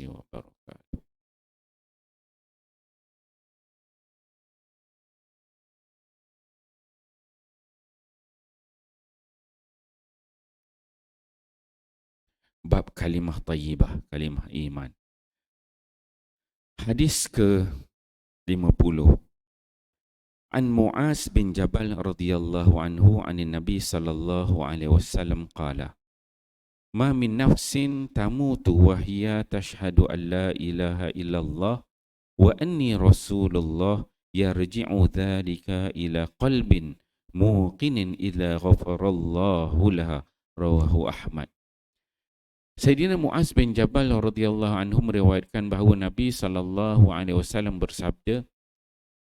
wabarakatuh. Bab kalimah tayyibah, kalimah iman. Hadis ke-50. An Mu'az bin Jabal radhiyallahu anhu anin Nabi sallallahu alaihi wasallam qala: Ma min nafsin tamutu wa hiya tashhadu an la ilaha illallah wa anni rasulullah yarji'u dhalika ila qalbin muqinin ila ghafarallahu laha, rawahu Ahmad. Sayyidina Mu'az bin Jabal radhiyallahu anhu meriwayatkan bahawa Nabi sallallahu alaihi wasallam bersabda,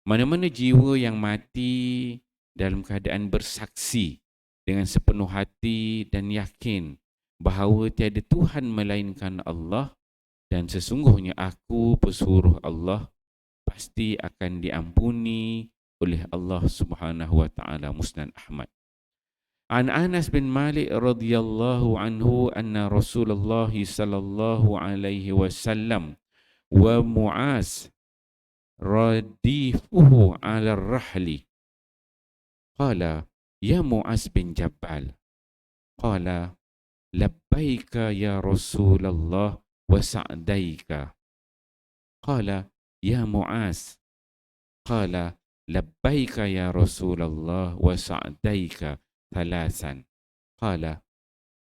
mana-mana jiwa yang mati dalam keadaan bersaksi dengan sepenuh hati dan yakin bahawa tiada Tuhan melainkan Allah dan sesungguhnya aku pesuruh Allah, pasti akan diampuni oleh Allah Subhanahu wa taala. Musnad Ahmad. An Anas bin Malik radhiyallahu anhu anna Rasulullah sallallahu alaihi wasallam wa Mu'az radifuhu ala rahli qala ya Mu'az bin Jabal qala labbaika ya Rasulullah wa sa'daika qala ya Mu'az qala labbaika ya Rasulullah wa sa'daika thalathan qala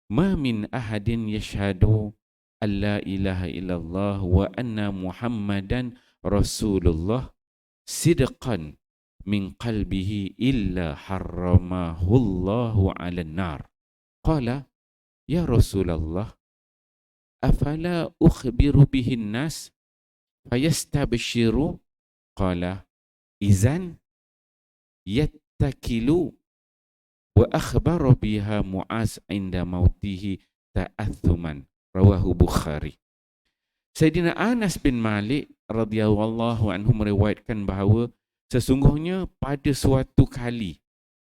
ma min ahadin yashhadu an la ilaha illallah wa anna Muhammadan Rasulullah sidqan min qalbihi illa harramahu Allahu 'alan nar. Qala ya Rasulullah afala ukhbiru bihi an-nas fayastabshiru? Qala izan yattakilu wa akhbara biha Mu'az inda mautihi ta'athuman, rawahu Bukhari. Sayyidina Anas bin Malik radhiyallahu anhu meriwayatkan bahawa sesungguhnya pada suatu kali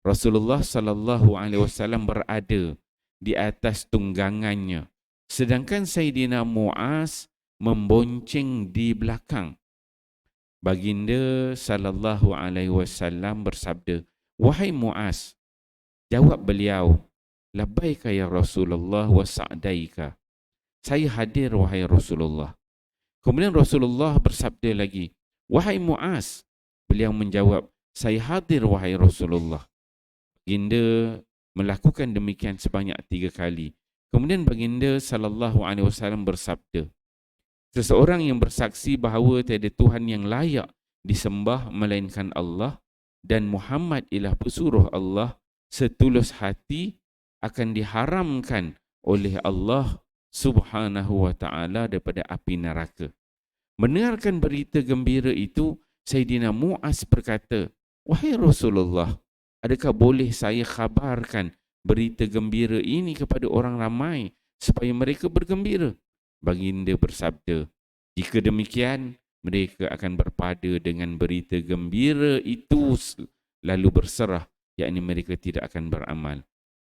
Rasulullah sallallahu alaihi wasallam berada di atas tunggangannya sedangkan Sayyidina Mu'az membonceng di belakang. Baginda sallallahu alaihi wasallam bersabda, wahai Mu'az, jawab beliau, labbaika ya Rasulullah wa sa'daika. Saya hadir wahai Rasulullah. Kemudian Rasulullah bersabda lagi, wahai Mu'az. Beliau menjawab, saya hadir wahai Rasulullah. Baginda melakukan demikian sebanyak 3 kali. Kemudian baginda sallallahu alaihi wasallam bersabda, seseorang yang bersaksi bahawa tiada Tuhan yang layak disembah melainkan Allah dan Muhammad ialah pesuruh Allah setulus hati akan diharamkan oleh Allah Subhanahu wa ta'ala daripada api neraka. Mendengarkan berita gembira itu, Sayyidina Mu'az berkata, wahai Rasulullah, adakah boleh saya khabarkan berita gembira ini kepada orang ramai supaya mereka bergembira? Baginda bersabda, jika demikian, mereka akan berpada dengan berita gembira itu lalu berserah, yakni mereka tidak akan beramal.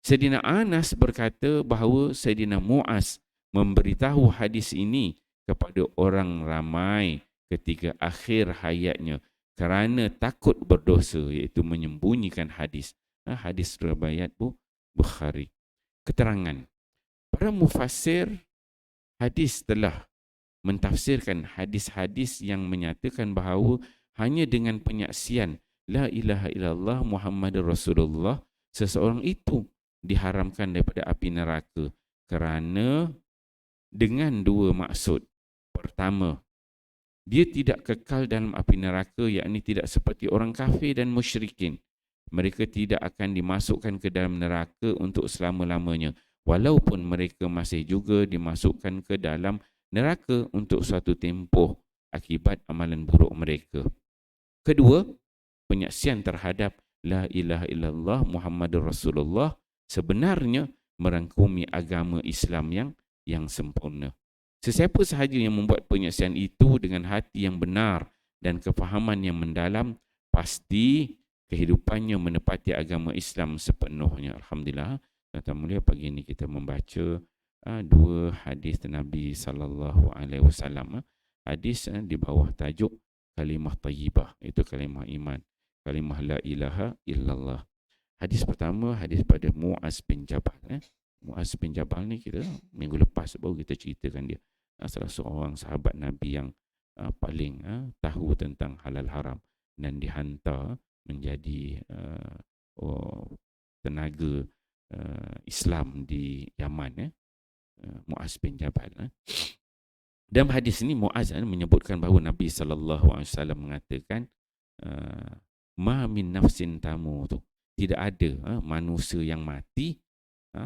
Sayyidina Anas berkata bahawa Sayyidina Mu'az memberitahu hadis ini kepada orang ramai ketika akhir hayatnya kerana takut berdosa, iaitu menyembunyikan hadis. Hadis riwayat Bukhari. Keterangan. Para mufassir hadis telah mentafsirkan hadis-hadis yang menyatakan bahawa hanya dengan penyaksian la ilaha illallah Muhammadur Rasulullah seseorang itu diharamkan daripada api neraka kerana dengan 2 maksud. Pertama, dia tidak kekal dalam api neraka, yakni tidak seperti orang kafir dan musyrikin. Mereka tidak akan dimasukkan ke dalam neraka untuk selama-lamanya, walaupun mereka masih juga dimasukkan ke dalam neraka untuk suatu tempoh akibat amalan buruk mereka. Kedua, penyaksian terhadap la ilaha illallah Muhammadur Rasulullah sebenarnya merangkumi agama Islam yang sempurna. Sesiapa sahaja yang membuat penyaksian itu dengan hati yang benar dan kefahaman yang mendalam, pasti kehidupannya menepati agama Islam sepenuhnya. Alhamdulillah, tuan-tuan mulia, pagi ini kita membaca dua hadis Nabi sallallahu alaihi wasallam. Hadis di bawah tajuk kalimah thayyibah, itu kalimah iman, kalimah la ilaha illallah. Hadis pertama, hadis pada Muaz bin Jabal. Muaz bin Jabal ni kita minggu lepas baru kita ceritakan dia. Salah seorang sahabat Nabi yang paling tahu tentang halal haram dan dihantar menjadi tenaga Islam di Yaman. Muaz bin Jabal. Dalam hadis ini Muaz menyebutkan bahawa Nabi SAW mengatakan ma min nafsin tamutu, tidak ada manusia yang mati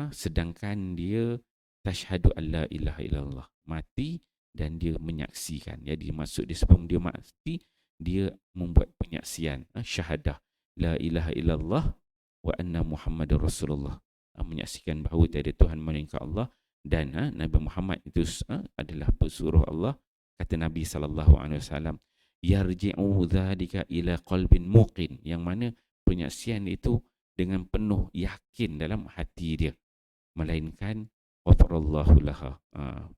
sedangkan dia tashhadu alla ilaha illallah, mati dan dia menyaksikan. Jadi maksud dia sebelum dia mati dia membuat penyaksian syahadah la ilaha illallah wa anna muhammadar rasulullah, menyaksikan bahawa tiada Tuhan melainkan Allah dan Nabi Muhammad itu adalah pesuruh Allah. Kata Nabi SAW, yarji'u dzalika ila qalbin muqin, yang mana penyaksian itu dengan penuh yakin dalam hati dia, melainkan ghafarallahu laha,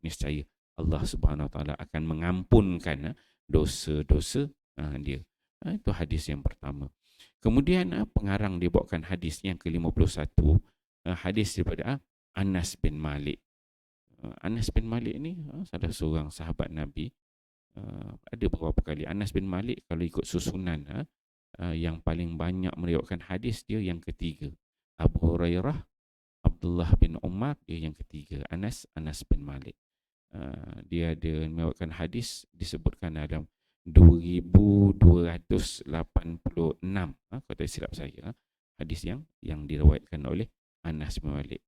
niscaya Allah Subhanahu Wa Taala akan mengampunkan dosa-dosa dia. Itu hadis yang pertama. Kemudian pengarang dia bawakan hadis yang ke-51, hadis daripada Anas bin Malik. Anas bin Malik ni salah seorang sahabat Nabi. Ada beberapa kali Anas bin Malik kalau ikut susunan yang paling banyak meriwayatkan hadis, dia yang ketiga. Abu Hurairah, Abdullah bin Umar, dia yang ketiga. Anas bin Malik. Dia ada meriwayatkan hadis disebutkan dalam 2286, kalau tak silap saya, hadis yang diriwayatkan oleh Anas bin Malik.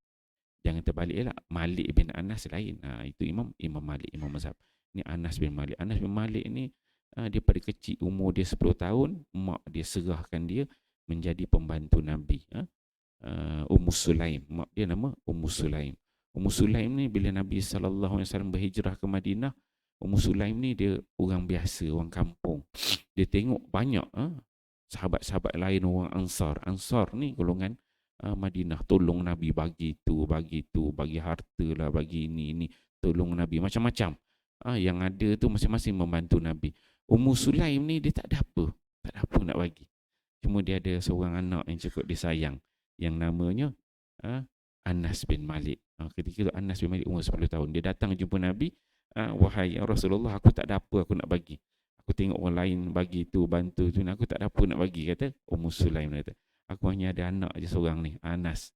Jangan terbaliklah, Malik bin Anas lain. Itu Imam Malik, Imam Mazhab. Ini Anas bin Malik. Anas bin Malik ni dia pada kecil, umur dia 10 tahun, mak dia serahkan dia menjadi pembantu Nabi. Ummu Sulaim, mak dia nama Ummu Sulaim. Ummu Sulaim ni bila Nabi SAW berhijrah ke Madinah, Ummu Sulaim ni dia orang biasa, orang kampung. Dia tengok banyak sahabat-sahabat lain orang Ansar. Ansar ni golongan Madinah, tolong Nabi, bagi tu, bagi harta lah, bagi ini, tolong Nabi, macam-macam. Yang ada tu masing-masing membantu Nabi. Ummu Sulaim ni dia tak ada apa nak bagi. Cuma dia ada seorang anak yang cukup dia sayang, yang namanya Anas bin Malik. Ketika itu Anas bin Malik umur 10 tahun, dia datang jumpa Nabi, wahai Rasulullah, aku tak ada apa aku nak bagi. Aku tengok orang lain bagi tu, bantu tu, aku tak ada apa nak bagi, kata Ummu Sulaim. Kata, aku hanya ada anak je seorang ni, Anas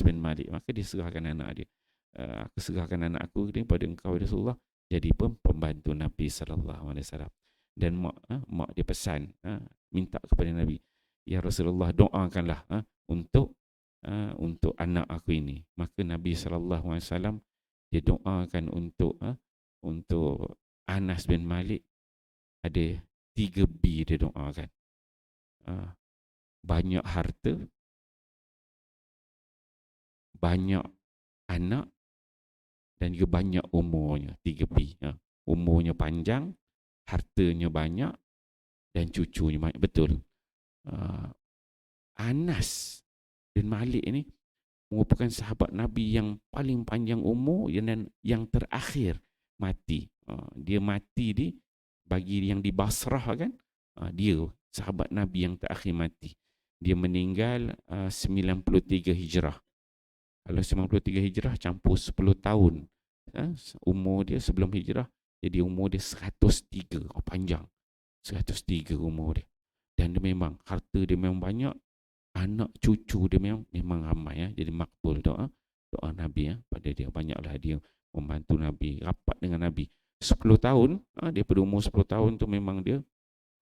bin Malik. Maka dia serahkan anak dia. Aku serahkan anak aku kepada engkau Rasulullah, jadi pembantu Nabi SAW. Dan mak dia pesan, minta kepada Nabi, ya Rasulullah, doakanlah untuk anak aku ini. Maka Nabi SAW dia doakan untuk Anas bin Malik. Ada 3 B dia doakan. Banyak harta, banyak anak, dan juga banyak umurnya. 3 B. Umurnya panjang, hartanya banyak, dan cucunya banyak. Betul. Anas bin Malik ini merupakan sahabat Nabi yang paling panjang umur dan yang terakhir mati. Dia mati bagi yang di Basrah kan. Dia sahabat Nabi yang terakhir mati. Dia meninggal 93 Hijrah. Kalau 93 Hijrah campur 10 tahun. Umur dia sebelum Hijrah, jadi umur dia 103. Panjang. 103 umur dia. Dan dia memang, harta dia memang banyak. Anak cucu dia memang ramai. Jadi makbul doa Nabi pada dia. Banyaklah dia membantu Nabi, rapat dengan Nabi. 10 tahun, daripada umur 10 tahun tu memang dia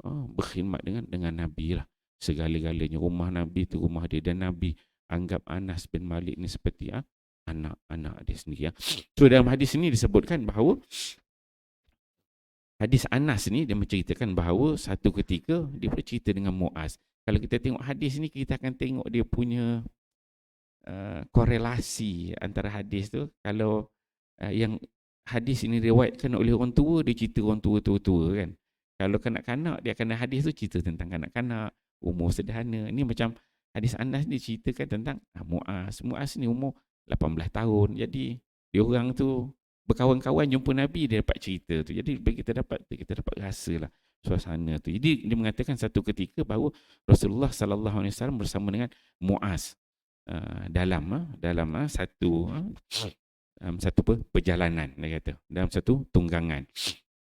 berkhidmat dengan Nabi lah. Segala-galanya, rumah Nabi tu rumah dia, dan Nabi anggap Anas bin Malik ni seperti anak dia sendiri. So dalam hadis ini disebutkan bahawa hadis Anas ni dia menceritakan bahawa satu ketika dia bercerita dengan Muaz. Kalau kita tengok hadis ni, kita akan tengok dia punya korelasi antara hadis tu. Kalau yang hadis ini riwayatkan oleh orang tua, dia cerita orang tua kan. Kalau kanak-kanak, dia akan hadis tu cerita tentang kanak-kanak, umur sederhana. Ini macam hadis Anas ni ceritakan tentang Muaz. Muaz ni umur 18 tahun. Jadi dia orang tu berkawan-kawan jumpa Nabi, dia dapat cerita tu. Jadi kita dapat rasalah suasana tu. Jadi dia mengatakan satu ketika bahawa Rasulullah sallallahu alaihi wasallam bersama dengan Muaz dalam satu perjalanan, dia kata, dalam satu tunggangan.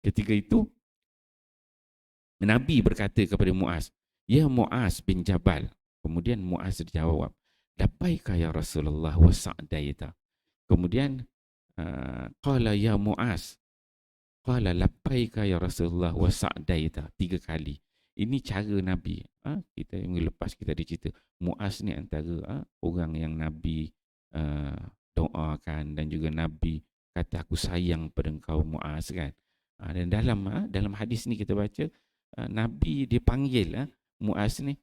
Ketika itu Nabi berkata kepada Muaz, "Ya Muaz bin Jabal." Kemudian Muaz dijawab, "Labbaika ya Rasulullah wa sa'daita." Kemudian qala ya Muaz, qala labbaika ya Rasulullah wa sa'daita, 3 kali. Ini cara Nabi. Kita minggu lepas kita ada cerita Muaz ni antara orang yang Nabi doakan, dan juga Nabi kata, "Aku sayang pada engkau Muaz," kan. Dan dalam hadis ni kita baca Nabi dipanggil Muaz ni,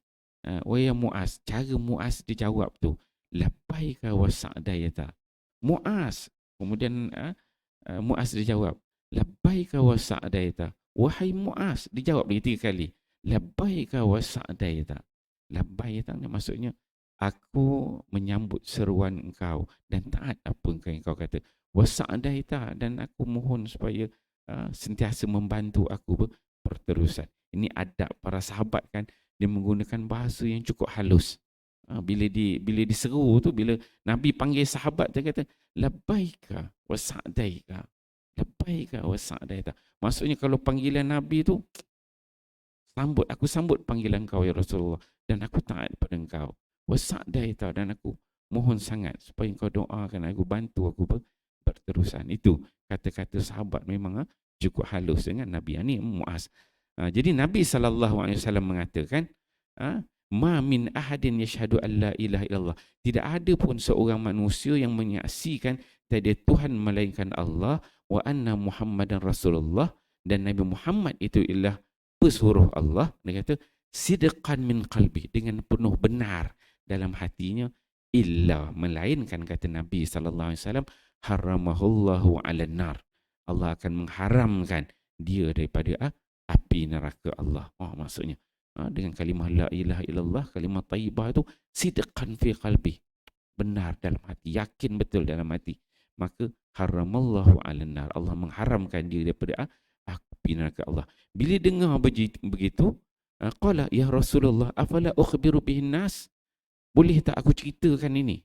"Wahai Muaz." Cara Muaz dijawab tu, "Labbaika wa sa'daita." Muaz. Kemudian Muaz dijawab, "Labbaika wa sa'daita." Wahai Muaz, dijawab lagi 3 kali. Labbaika wa sa'daita. Labbaika ni maksudnya, aku menyambut seruan engkau dan taat apa yang kau kata. Wa sa'daita, dan aku mohon supaya sentiasa membantu aku berterusan. Ini adab para sahabat kan, dia menggunakan bahasa yang cukup halus. Bila diseru tu, bila Nabi panggil sahabat, dia kata, "Labbaika wa sa'daika." Labbaika wa sa'daika. Maksudnya kalau panggilan Nabi tu, aku sambut panggilan kau ya Rasulullah, dan aku taat pada engkau. Wa sa'daika, dan aku mohon sangat supaya engkau doakan aku, bantu aku berterusan. Itu kata-kata sahabat memang cukup halus dengan Nabi. Ini Muaz. Jadi Nabi SAW mengatakan, "Ma min ahadin yashhadu an la ilaha illallah." Tidak ada pun seorang manusia yang menyaksikan tiada Tuhan melainkan Allah, wa anna Muhammadan Rasulullah, dan Nabi Muhammad itu ialah pesuruh Allah. Dia kata, sidqan min qalbi, dengan penuh benar dalam hatinya, illa, melainkan, kata Nabi SAW, haramahullahu ala nar. Allah akan mengharamkan dia daripada api neraka Allah. Maksudnya dengan kalimah la ilaha illallah, kalimah tayyibah itu sidqan fi qalbi, benar dalam hati, yakin betul dalam hati, maka haramallahu ala nar, Allah mengharamkan dia daripada api neraka Allah. Bila dengar begitu, qala ya Rasulullah afala ukhbiru bihin nas, boleh tak aku ceritakan ini?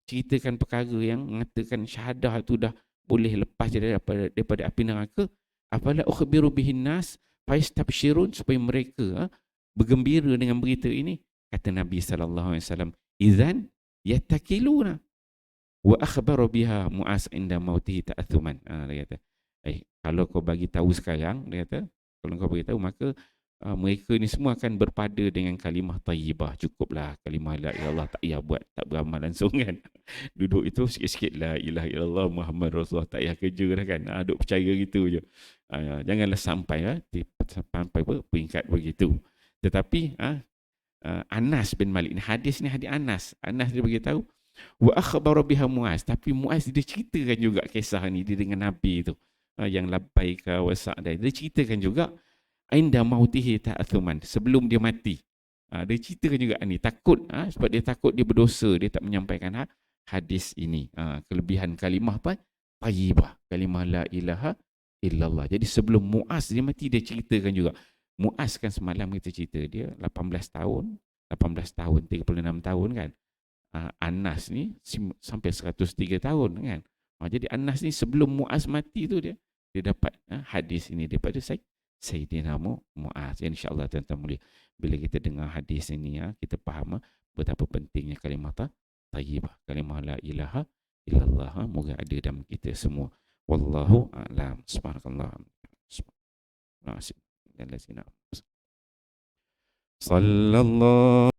Ceritakan perkara yang mengatakan syahadah itu dah boleh lepas daripada api neraka. Afala ukhbiru bihin nas faistabshirun, supaya mereka bergembira dengan berita ini. Kata Nabi SAW, idzan yatakiluna. Wa akhbara biha Muaz inda mautihi ta'athuman. Dia kata, kalau kau bagi tahu sekarang, dia kata, kalau kau bagi tahu, maka mereka ni semua akan berpada dengan kalimah tayyibah. Cukuplah kalimah la ilaha illallah, tak payah buat, tak beramal langsung kan. Duduk itu sikit-sikit la ilaha illallah Muhammad Rasulullah, tak payah kerja dah kan. Duk percaya gitu je. Janganlah sampai peringkat begitu. Tetapi Anas bin Malik ni, hadis Anas dia beritahu, wa akhbara biha Muaz, tapi Muaz dia ceritakan juga kisah ni dia dengan Nabi tu, yang labbaika wa sa'dai, dia ceritakan juga inda mautihi ta'athuman, sebelum dia mati. Dia ceritakan juga ni, takut sebab dia takut dia berdosa, dia tak menyampaikan hadis ini. Kelebihan kalimah tayyibah, kalimah la ilaha illallah. Jadi sebelum Muaz dia mati, dia ceritakan juga. Muaz kan semalam kita cerita, dia 18 tahun, 36 tahun kan. Anas ni sampai 103 tahun kan. Jadi Anas ni sebelum Muaz mati tu, dia dapat hadis ini daripada Sayyidina Muaz. InsyaAllah tuan-tuan mulia, bila kita dengar hadis ini, kita faham betapa pentingnya kalimah tayyibah, kalimah la ilaha illallah. Moga ada dalam kita semua. Wallahu a'lam. Subhanakallah. Sallallahu